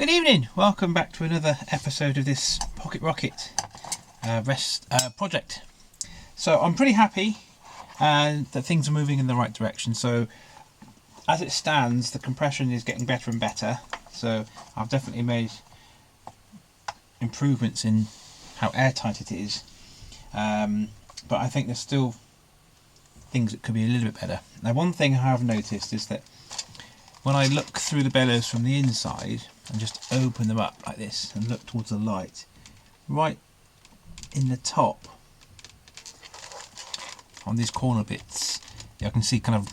Good evening, welcome back to another episode of this Pocket Rocket project. So I'm pretty happy that things are moving in the right direction. So as it stands, the compression is getting better and better. So I've definitely made improvements in how airtight it is. But I think there's still things that could be a little bit better. Now, one thing I have noticed is that when I look through the bellows from the inside and just open them up like this and look towards the light, right in the top on these corner bits, I can see kind of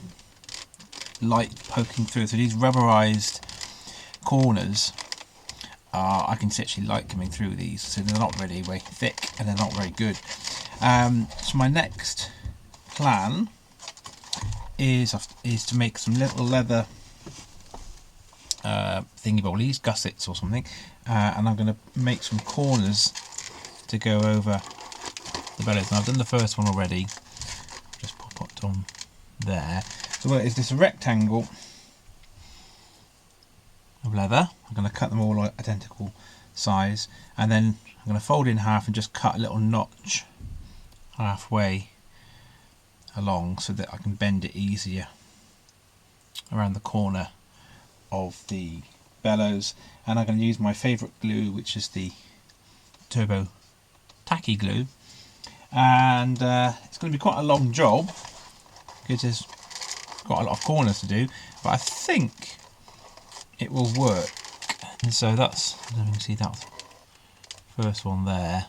light poking through. So these rubberized corners, I can see actually light coming through these, so they're not really very thick and they're not very good. So my next plan is to make some little leather thingy-bollies, gussets or something, and I'm going to make some corners to go over the bellows. Now I've done the first one already, just pop it on there. So what is this, a rectangle of leather? I'm going to cut them all identical size, and then I'm going to fold it in half and just cut a little notch halfway along so that I can bend it easier around the corner of the bellows. And I'm going to use my favourite glue, which is the turbo tacky glue, and it's going to be quite a long job because there's quite a lot of corners to do, but I think it will work. And so that's, you can see that first one there,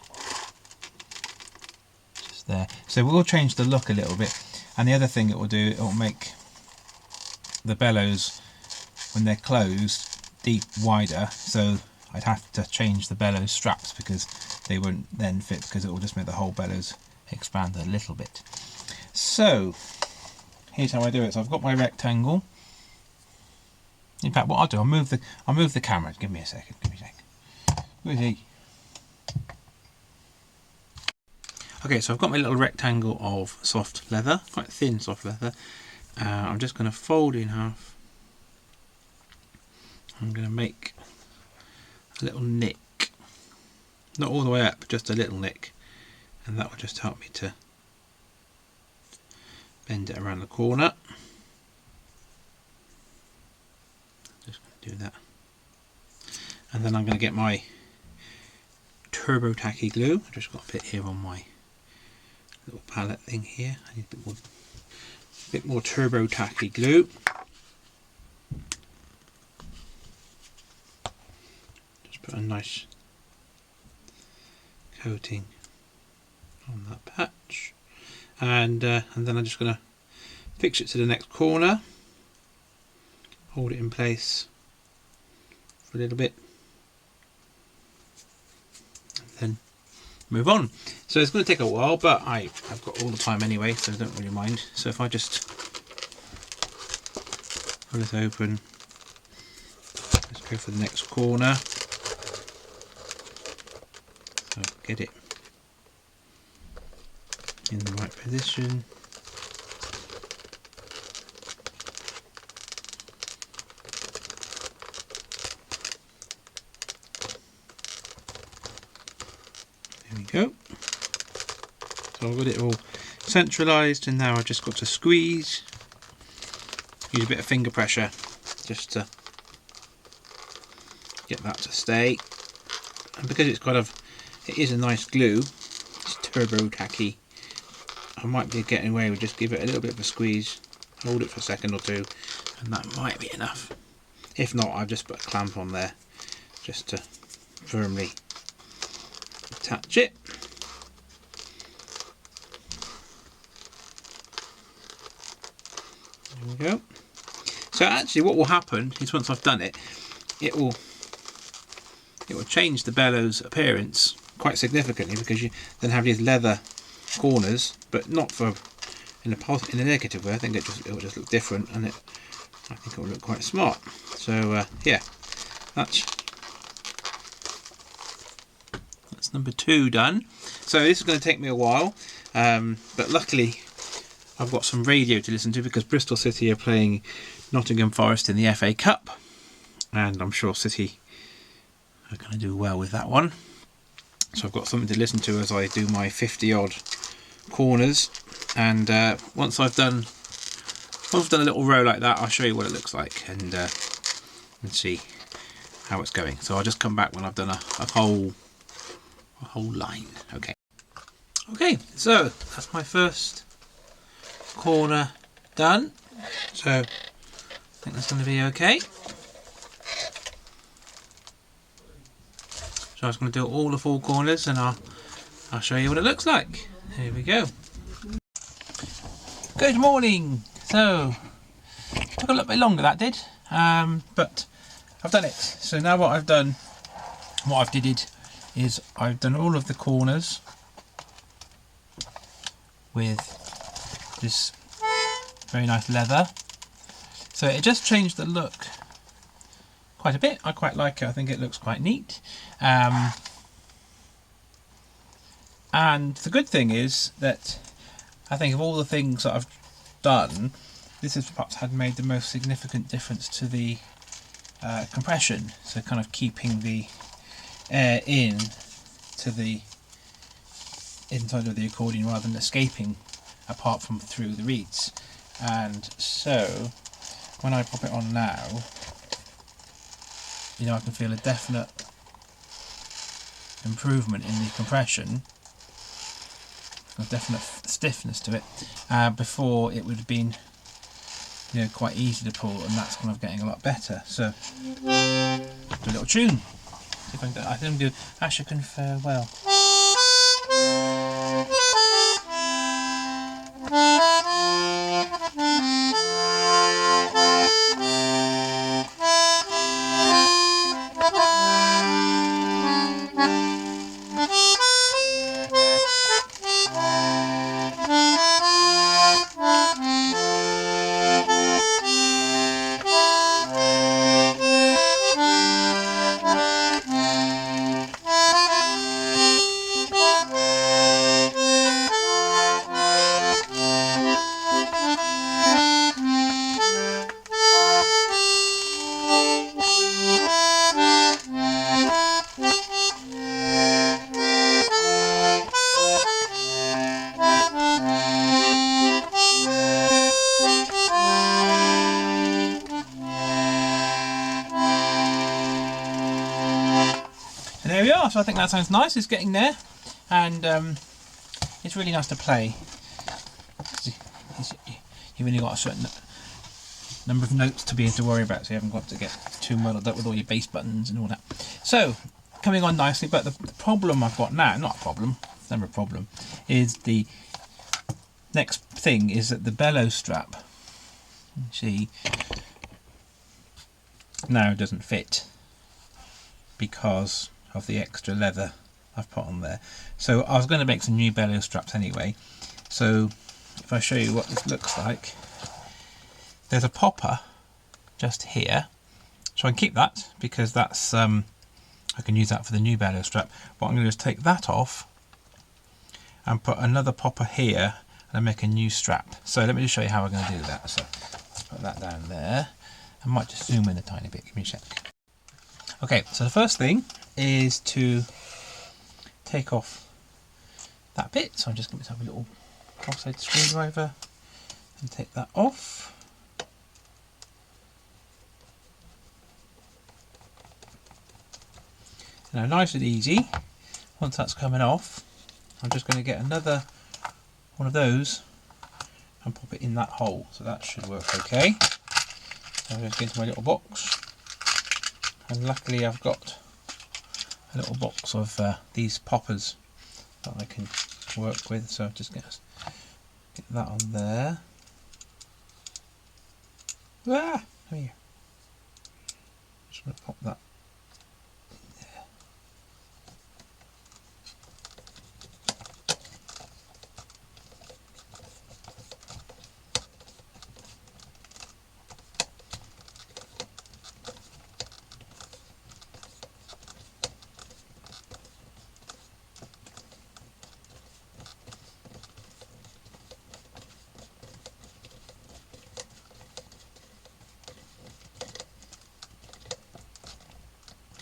just there. So we'll change the look a little bit, and the other thing it will do, it will make the bellows, when they're closed, deep wider, so I'd have to change the bellows straps because they won't then fit, because it will just make the whole bellows expand a little bit. So here's how I do it. So I've got my rectangle. In fact, what I'll do, I'll move the camera. Give me a second. Where is he? Okay, so I've got my little rectangle of soft leather, quite thin soft leather. I'm just going to fold in half. I'm going to make a little nick, not all the way up, just a little nick, and that will just help me to bend it around the corner. Just going to do that, and then I'm going to get my turbo tacky glue. I've just got a bit here on my little palette thing here. I need a bit more turbo tacky glue. Put a nice coating on that patch, and then I'm just going to fix it to the next corner, hold it in place for a little bit, and then move on. So it's going to take a while, but I've got all the time anyway, so I don't really mind. So if I just pull it open, let's go for the next corner. So get it in the right position. There we go. So I've got it all centralised, and now I've just got to squeeze. Use a bit of finger pressure just to get that to stay. And because it is a nice glue, it's turbo tacky, I might be getting away with just give it a little bit of a squeeze, hold it for a second or two, and that might be enough. If not, I've just put a clamp on there just to firmly attach it. There we go. So actually what will happen is, once I've done it, it will change the bellows appearance quite significantly, because you then have these leather corners, but not in a negative way. I think it will just look different, and I think it will look quite smart. So yeah, that's number 2 done. So this is going to take me a while, but luckily I've got some radio to listen to, because Bristol City are playing Nottingham Forest in the FA Cup, and I'm sure City I'm going to do well with that one. So I've got something to listen to as I do my 50 odd corners, and once I've done a little row like that, I'll show you what it looks like and see how it's going. So I'll just come back when I've done a whole line. Okay, so that's my first corner done, so I think that's going to be okay. So I was going to do all the 4 corners, and I'll show you what it looks like. Here we go. Good morning. So took a little bit longer, that did, but I've done it. So now what I've done is I've done all of the corners with this very nice leather. So it just changed the look quite a bit. I quite like it. I think it looks quite neat. And the good thing is that I think of all the things that I've done, this has perhaps had made the most significant difference to the compression. So kind of keeping the air in to the inside of the accordion rather than escaping apart from through the reeds. And so when I pop it on now, you know, I can feel a definite improvement in the compression, a definite stiffness to it. Before it would have been, you know, quite easy to pull, and that's kind of getting a lot better. So do a little tune. See if I can do Ashokan Farewell. And there we are. So I think that sounds nice. It's getting there, and it's really nice to play. You've only got a certain number of notes to be able to worry about, so you haven't got to get too muddled up with all your bass buttons and all that. So coming on nicely, but the problem I've got now, not a problem, it's never a problem, is the next thing is that the bellows strap, you see, now doesn't fit because of the extra leather I've put on there. So I was going to make some new bellows straps anyway. So if I show you what this looks like, there's a popper just here, so I can keep that because that's I can use that for the new bellows strap. What I'm going to do is take that off and put another popper here and make a new strap. So let me just show you how I'm going to do that. So let's put that down there. I might just zoom in a tiny bit, give me a sec. Okay, so the first thing is to take off that bit. So I'm just going to have a little cross-edge screwdriver and take that off. Now nice and easy, once that's coming off, I'm just going to get another one of those and pop it in that hole. So that should work okay. So I'll just get into my little box, and luckily I've got a little box of these poppers that I can work with. So just get that on there. Ah, here. Just going to pop that in there.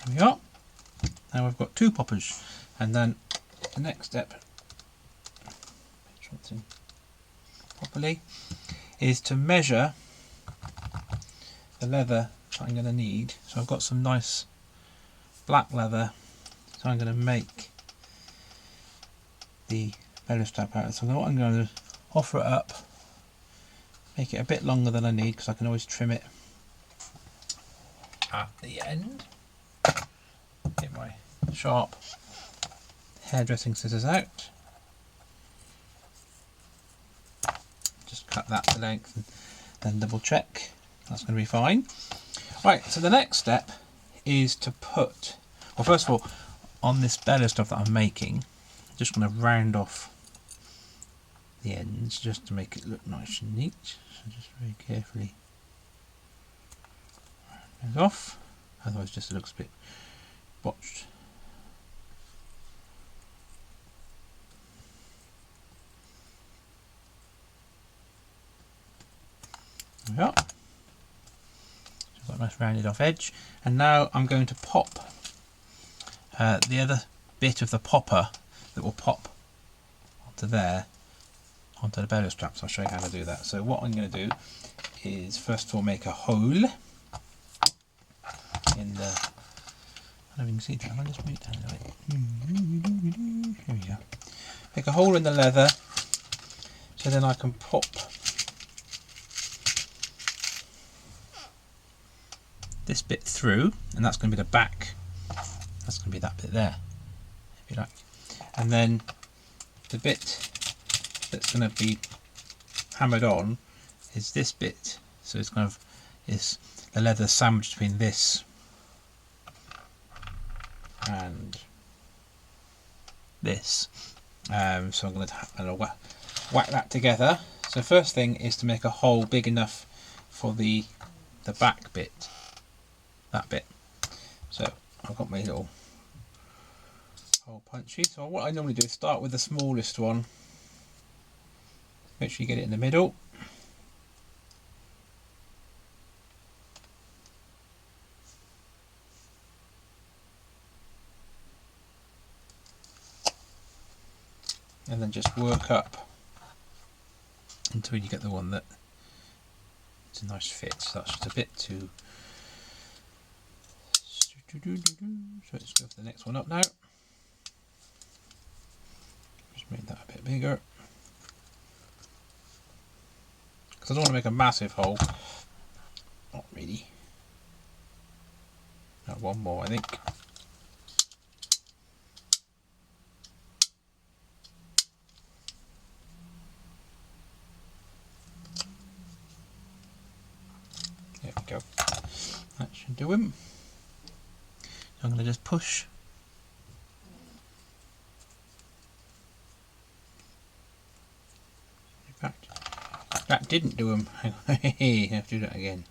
There we are. Now we've got 2 poppers, and then the next step, make sure it's in properly, is to measure the leather that I'm going to need. So I've got some nice black leather, so I'm going to make the bellow strap out. So what I'm going to do is offer it up, make it a bit longer than I need, because I can always trim it at the end. Get my sharp hairdressing scissors out, just cut that to length and then double check. That's going to be fine. Right, so the next step is to put, well, first of all, on this bellow stuff that I'm making, I'm just going to round off the ends just to make it look nice and neat. So just very carefully round those off, otherwise just it looks a bit botched. There we are. So I've got a nice rounded off edge, and now I'm going to pop the other bit of the popper that will pop onto there, onto the bellow straps. I'll show you how to do that. So what I'm going to do is first of all make a hole in the, I don't even see that, I'll just move it down a bit. Here we go. Make a hole in the leather, so then I can pop this bit through, and that's going to be the back. That's going to be that bit there, if you like. And then the bit that's going to be hammered on is this bit. So it's kind of is the leather sandwiched between this and this. So I'm going to whack that together. So first thing is to make a hole big enough for the back bit, that bit. So I've got my little hole punchy. So what I normally do is start with the smallest one. Make sure you get it in the middle. And then just work up until you get the one that it's a nice fit. So that's just a bit too. So let's go for the next one up now. Just make that a bit bigger, because I don't want to make a massive hole. Not really. Now one more, I think. There we go. That should do him. So I'm going to just push. In fact, that didn't do him. I have to do that again.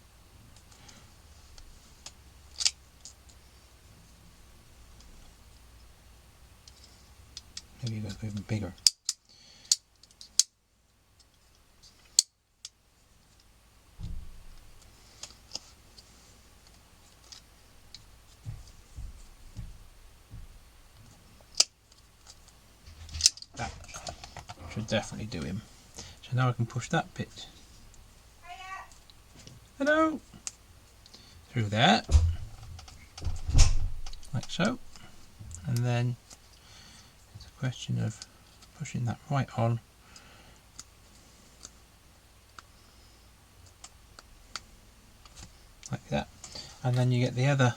Maybe you go even bigger. That should definitely do him. So now I can push that bit. Hello! Through there. Like so. And then it's a question of pushing that right on. Like that. And then you get the other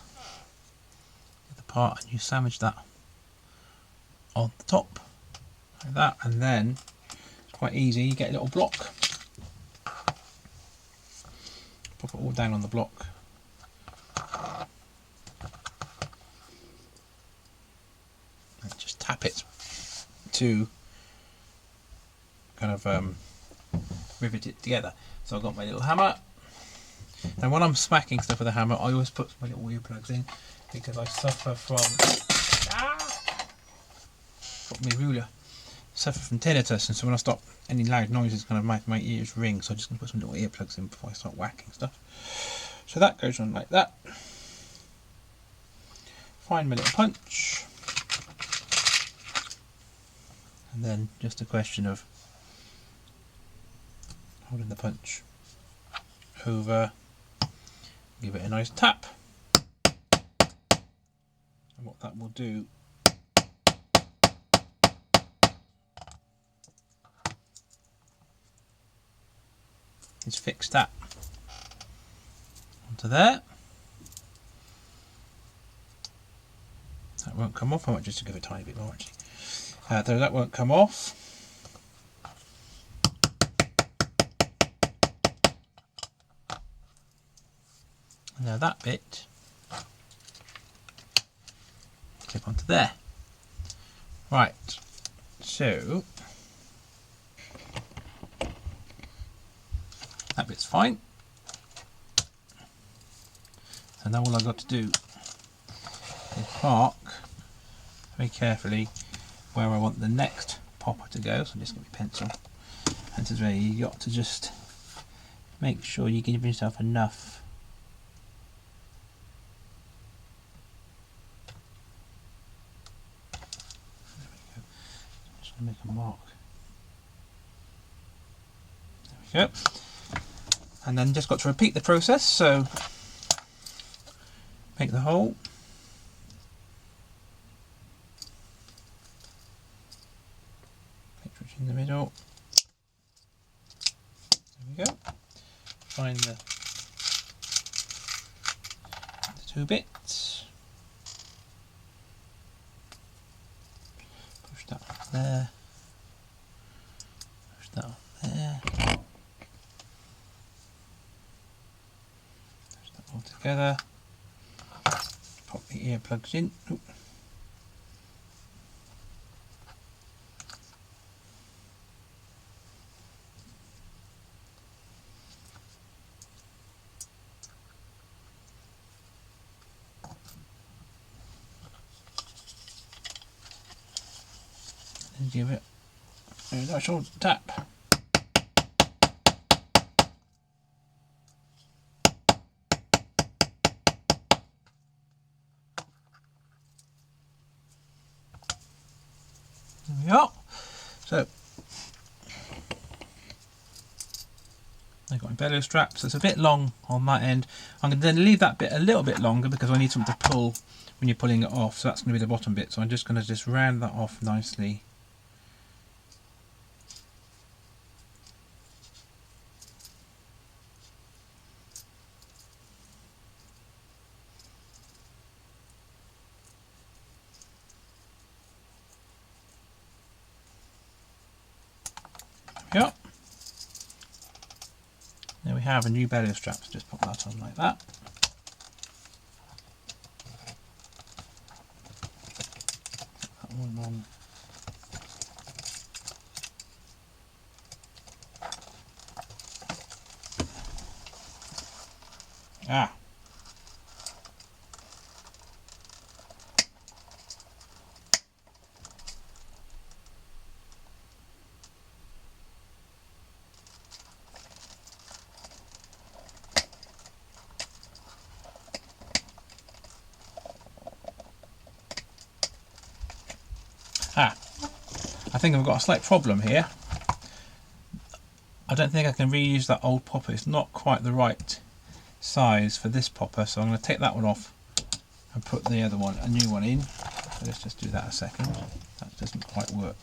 part and you sandwich that on the top. Like that, and then it's quite easy, you get a little block, pop it all down on the block, and just tap it to kind of rivet it together. So I've got my little hammer. Now when I'm smacking stuff with a hammer, I always put my little earplugs in, because I suffer from got my ruler. Suffer from tinnitus, and so when I stop any loud noises, kind of make my ears ring. So I'm just going to put some little earplugs in before I start whacking stuff. So that goes on like that. Find my little punch. and then just a question of holding the punch over, give it a nice tap, and what that will do is fix that onto there. That won't come off. I might just give it a tiny bit more actually. Though that won't come off. Now that bit clip onto there. Right, so that bit's fine. So now all I've got to do is mark very carefully where I want the next popper to go. So I'm just going to pencil. And this is where you got to just make sure you give yourself enough. Just make a mark. There we go. And then just got to repeat the process. So make the hole. Picture it in the middle. There we go. Find the two bits. Push that off there. Push that off there. Push that all together. Pop the earplugs in. Oop. And give it a nice short tap. There we are. So I've got my bellows straps. It's a bit long on that end. I'm going to then leave that bit a little bit longer because I need something to pull when you're pulling it off. So that's going to be the bottom bit. So I'm just going to just round that off nicely. Yep. There we have a new bellows straps. Just pop that on like that. That one on. Ah. I think I've got a slight problem here. I don't think I can reuse that old popper. It's not quite the right size for this popper, so I'm going to take that one off and put the other one, a new one in. So let's just do that a second. That doesn't quite work.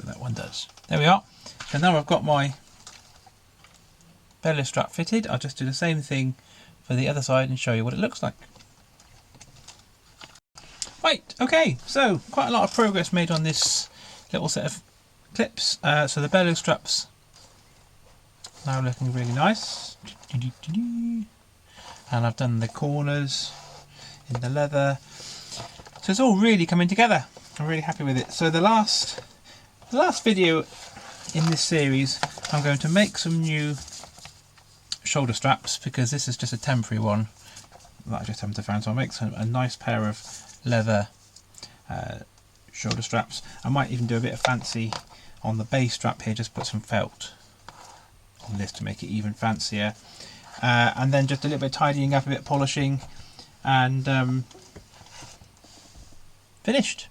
That one does. There we are. So now I've got my bellows strap fitted. I'll just do the same thing for the other side and show you what it looks like. Right, okay, so quite a lot of progress made on this little set of clips. So the bellows straps now looking really nice. and I've done the corners in the leather, so it's all really coming together. I'm really happy with it. So the last video in this series, I'm going to make some new shoulder straps, because this is just a temporary one that I just haven't found. So I'll make a nice pair of leather shoulder straps. I might even do a bit of fancy on the base strap here, just put some felt on this to make it even fancier, and then just a little bit of tidying up, a bit of polishing, and finished.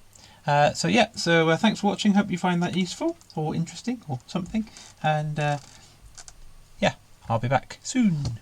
So yeah, thanks for watching. Hope you find that useful or interesting or something, and yeah, I'll be back soon.